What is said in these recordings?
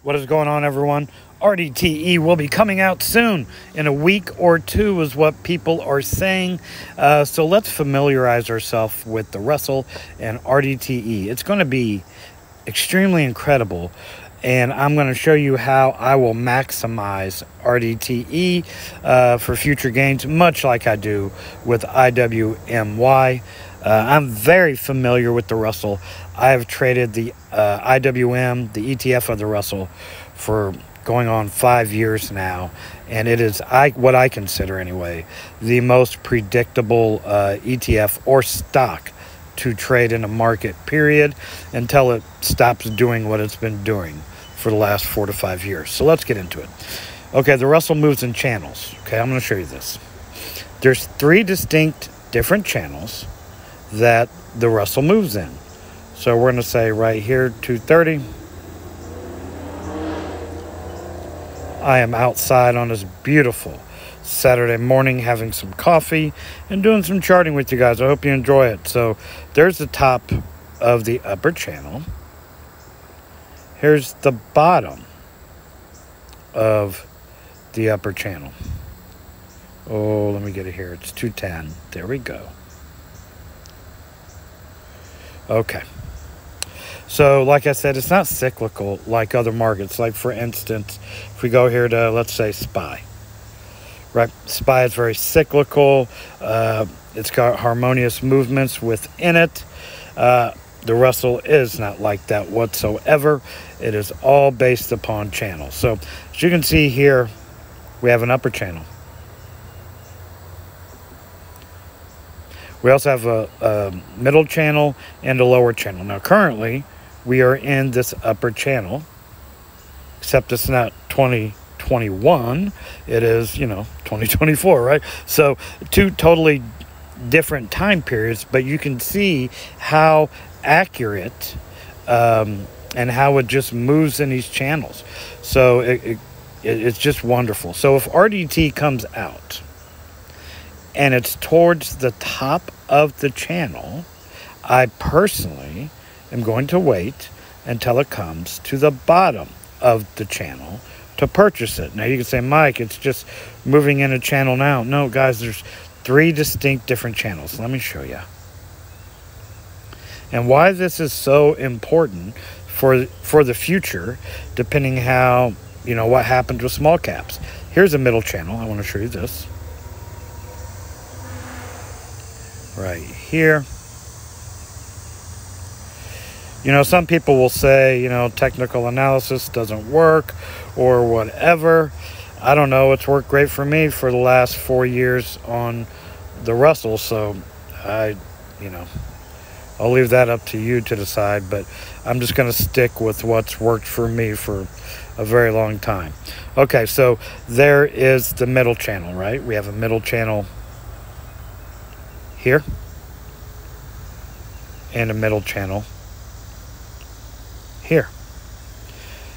What is going on, everyone? RDTE will be coming out soon. In a week or two is what people are saying. So let's familiarize ourselves with the Russell and RDTE. It's going to be extremely incredible. And I'm going to show you how I will maximize RDTE for future gains, much like I do with IWMY. I'm very familiar with the Russell. I have traded the IWM, the ETF of the Russell, for going on 5 years now. And it is, what I consider anyway, the most predictable ETF or stock to trade in a market, period, until it stops doing what it's been doing for the last 4 to 5 years. So let's get into it. Okay, the Russell moves in channels. Okay, I'm going to show you this. There's 3 distinct different channels that the Russell moves in. So we're going to say right here, 230. I am outside on this beautiful Saturday morning having some coffee and doing some charting with you guys. I hope you enjoy it. So there's the top of the upper channel. Here's the bottom of the upper channel. Oh, let me get it here. It's 210. There we go. Okay. So, like I said, it's not cyclical like other markets. Like, for instance, if we go here to, let's say, SPY. Right? SPY is very cyclical. It's got harmonious movements within it. The Russell is not like that whatsoever. It is all based upon channels. So, as you can see here, we have an upper channel. We also have a middle channel and a lower channel. Now, currently, we are in this upper channel, except it's not 2021. It is, 2024, right? So, 2 totally different time periods, but you can see how accurate and how it just moves in these channels. So, it's just wonderful. So, if RDT comes out and it's towards the top of the channel, I personally am going to wait until it comes to the bottom of the channel to purchase it. Now, you can say, Mike, it's just moving in a channel now. No, guys, there's 3 distinct different channels. Let me show you. And why this is so important for the future, depending how, what happened with small caps. Here's a middle channel. I want to show you this. Right here. Some people will say, technical analysis doesn't work or whatever. I don't know. It's worked great for me for the last 4 years on the Russell. So I'll leave that up to you to decide. But I'm just going to stick with what's worked for me for a very long time. Okay, so there is the middle channel, right? We have a middle channel here and a middle channel here.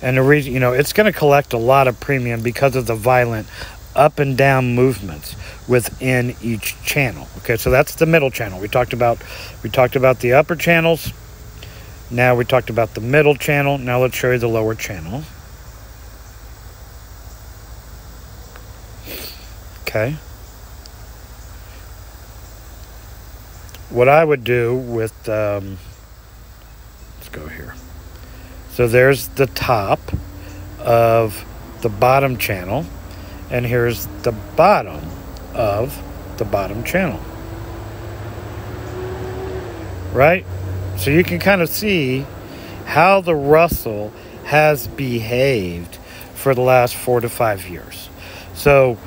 And the reason, it's going to collect a lot of premium because of the violent up and down movements within each channel. Okay, so that's the middle channel. We talked about the upper channels. Now we talked about the middle channel. Now let's show you the lower channel. Okay. What I would do with, let's go here. So there's the top of the bottom channel, and here's the bottom of the bottom channel. Right? So you can kind of see how the Russell has behaved for the last 4 to 5 years. So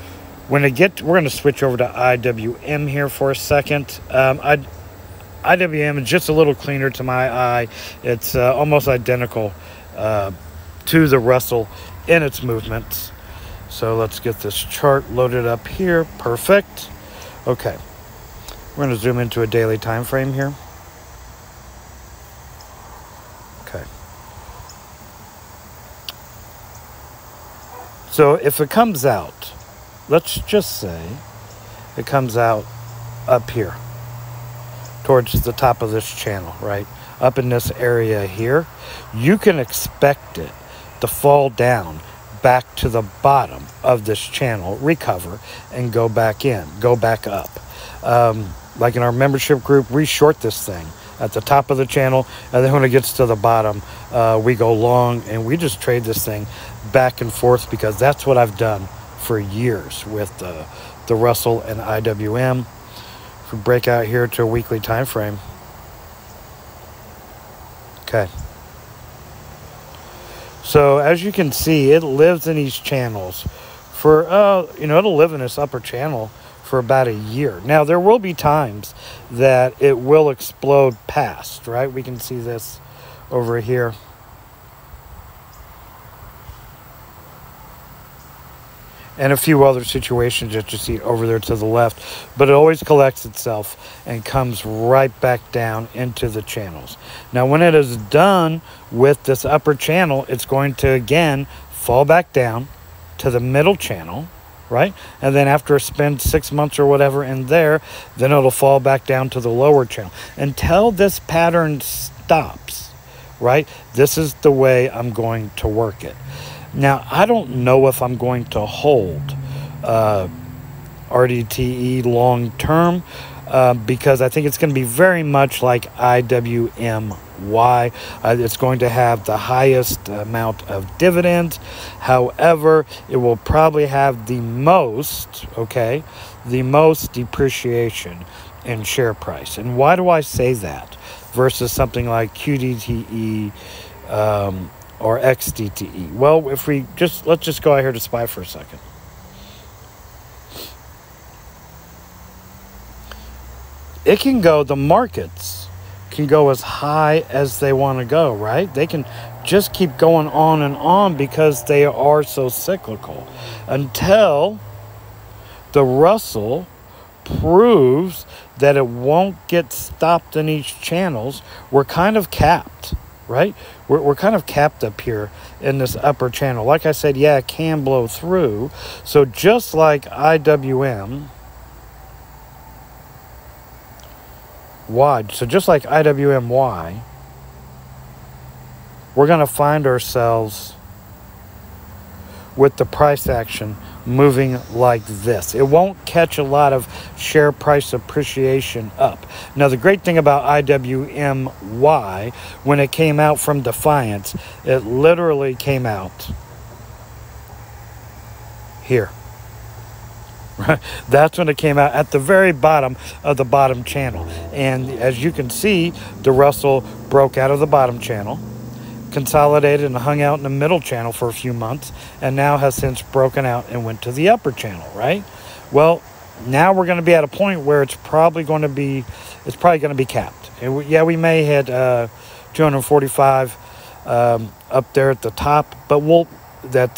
when we're going to switch over to IWM here for a second. IWM is just a little cleaner to my eye. It's almost identical to the Russell in its movements. So let's get this chart loaded up here. Perfect. Okay. We're going to zoom into a daily time frame here. Okay. So if it comes out, let's just say it comes out up here towards the top of this channel, right? Up in this area here, you can expect it to fall down back to the bottom of this channel, recover, and go back up. Like in our membership group, we short this thing at the top of the channel, and then when it gets to the bottom, we go long, and we just trade this thing back and forth, because that's what I've done for years with the Russell and IWM. If we break out here to a weekly time frame, okay. So as you can see, it lives in these channels for, it'll live in this upper channel for about a year. Now, there will be times that it will explode past, right? We can see this over here. And a few other situations that you see over there to the left. But it always collects itself and comes right back down into the channels. Now, when it is done with this upper channel, it's going to, again, fall back down to the middle channel, right? And then after it spends 6 months or whatever in there, then it'll fall back down to the lower channel. Until this pattern stops, right? This is the way I'm going to work it. Now, I don't know if I'm going to hold RDTE long term, because I think it's going to be very much like IWMY. It's going to have the highest amount of dividends. However, it will probably have the most depreciation in share price. And why do I say that versus something like QDTE or XDTE? Well, if we let's just go out here to SPY for a second. It can go, the markets can go as high as they want to go, right? They can just keep going on and on because they are so cyclical until the Russell proves that it won't get stopped in each channels. We're kind of capped, right? We're kind of capped up here in this upper channel. Like I said, yeah, it can blow through. So just like IWM, so just like IWMY, we're going to find ourselves with the price action moving like this. It won't catch a lot of share price appreciation up. Now, the great thing about IWMY, when it came out from Defiance, it literally came out here. Right? That's when it came out at the very bottom of the bottom channel. And as you can see, the Russell broke out of the bottom channel, consolidated and hung out in the middle channel for a few months, and now has since broken out and went to the upper channel, right? Well, now we're going to be at a point where it's probably going to be capped. And yeah, we may hit 245 up there at the top, but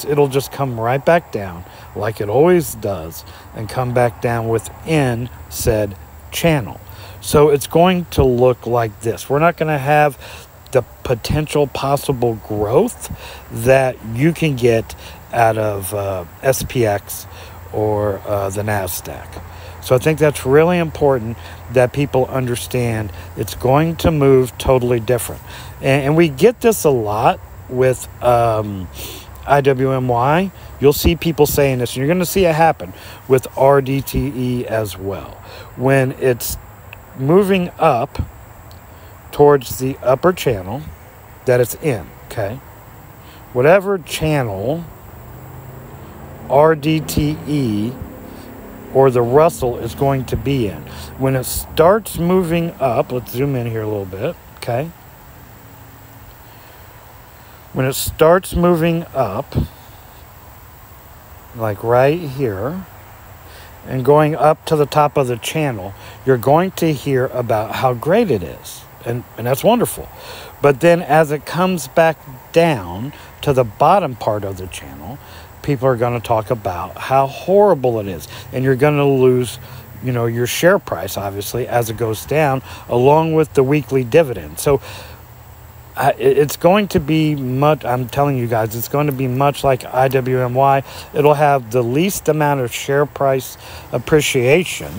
it'll just come right back down like it always does and come back down within said channel. So it's going to look like this. We're not going to have the potential possible growth that you can get out of SPX or the NASDAQ. So I think that's really important that people understand it's going to move totally different. And we get this a lot with IWMY. You'll see people saying this, and you're going to see it happen with RDTE as well. When it's moving up towards the upper channel that it's in, okay? Whatever channel RDTE or the Russell is going to be in. When it starts moving up, let's zoom in here a little bit, okay? When it starts moving up, like right here, and going up to the top of the channel, you're going to hear about how great it is. And that's wonderful. But then as it comes back down to the bottom part of the channel, people are going to talk about how horrible it is. And you're going to lose, your share price, obviously, as it goes down, along with the weekly dividend. So it's going to be much, I'm telling you guys, it's going to be much like IWMY. It'll have the least amount of share price appreciation,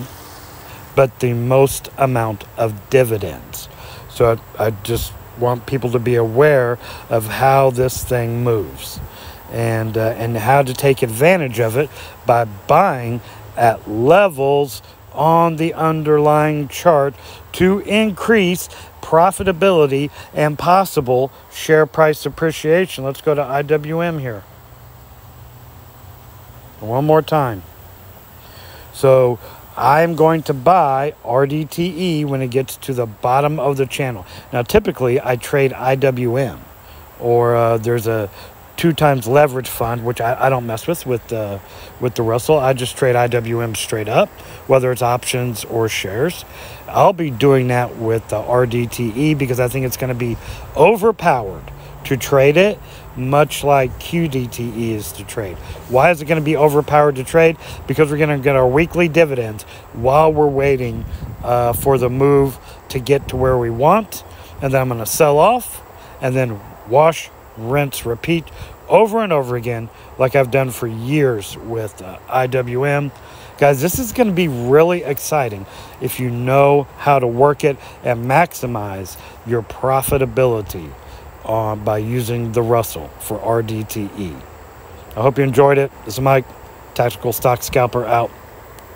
but the most amount of dividends. So I just want people to be aware of how this thing moves, and how to take advantage of it by buying at levels on the underlying chart to increase profitability and possible share price appreciation. Let's go to IWM here one more time. So I'm going to buy RDTE when it gets to the bottom of the channel. Now, typically, I trade IWM, or there's a 2 times leverage fund, which I don't mess with the Russell. I just trade IWM straight up, whether it's options or shares. I'll be doing that with the RDTE because I think it's going to be overpowered to trade it, much like QDTE is to trade. Why is it going to be overpowered to trade? Because we're going to get our weekly dividends while we're waiting for the move to get to where we want. And then I'm going to sell off and then wash, rinse, repeat over and over again like I've done for years with IWM. Guys, this is going to be really exciting if you know how to work it and maximize your profitability by using the Russell for RDTE. I hope you enjoyed it. This is Mike, Tactical Stock Scalper, out.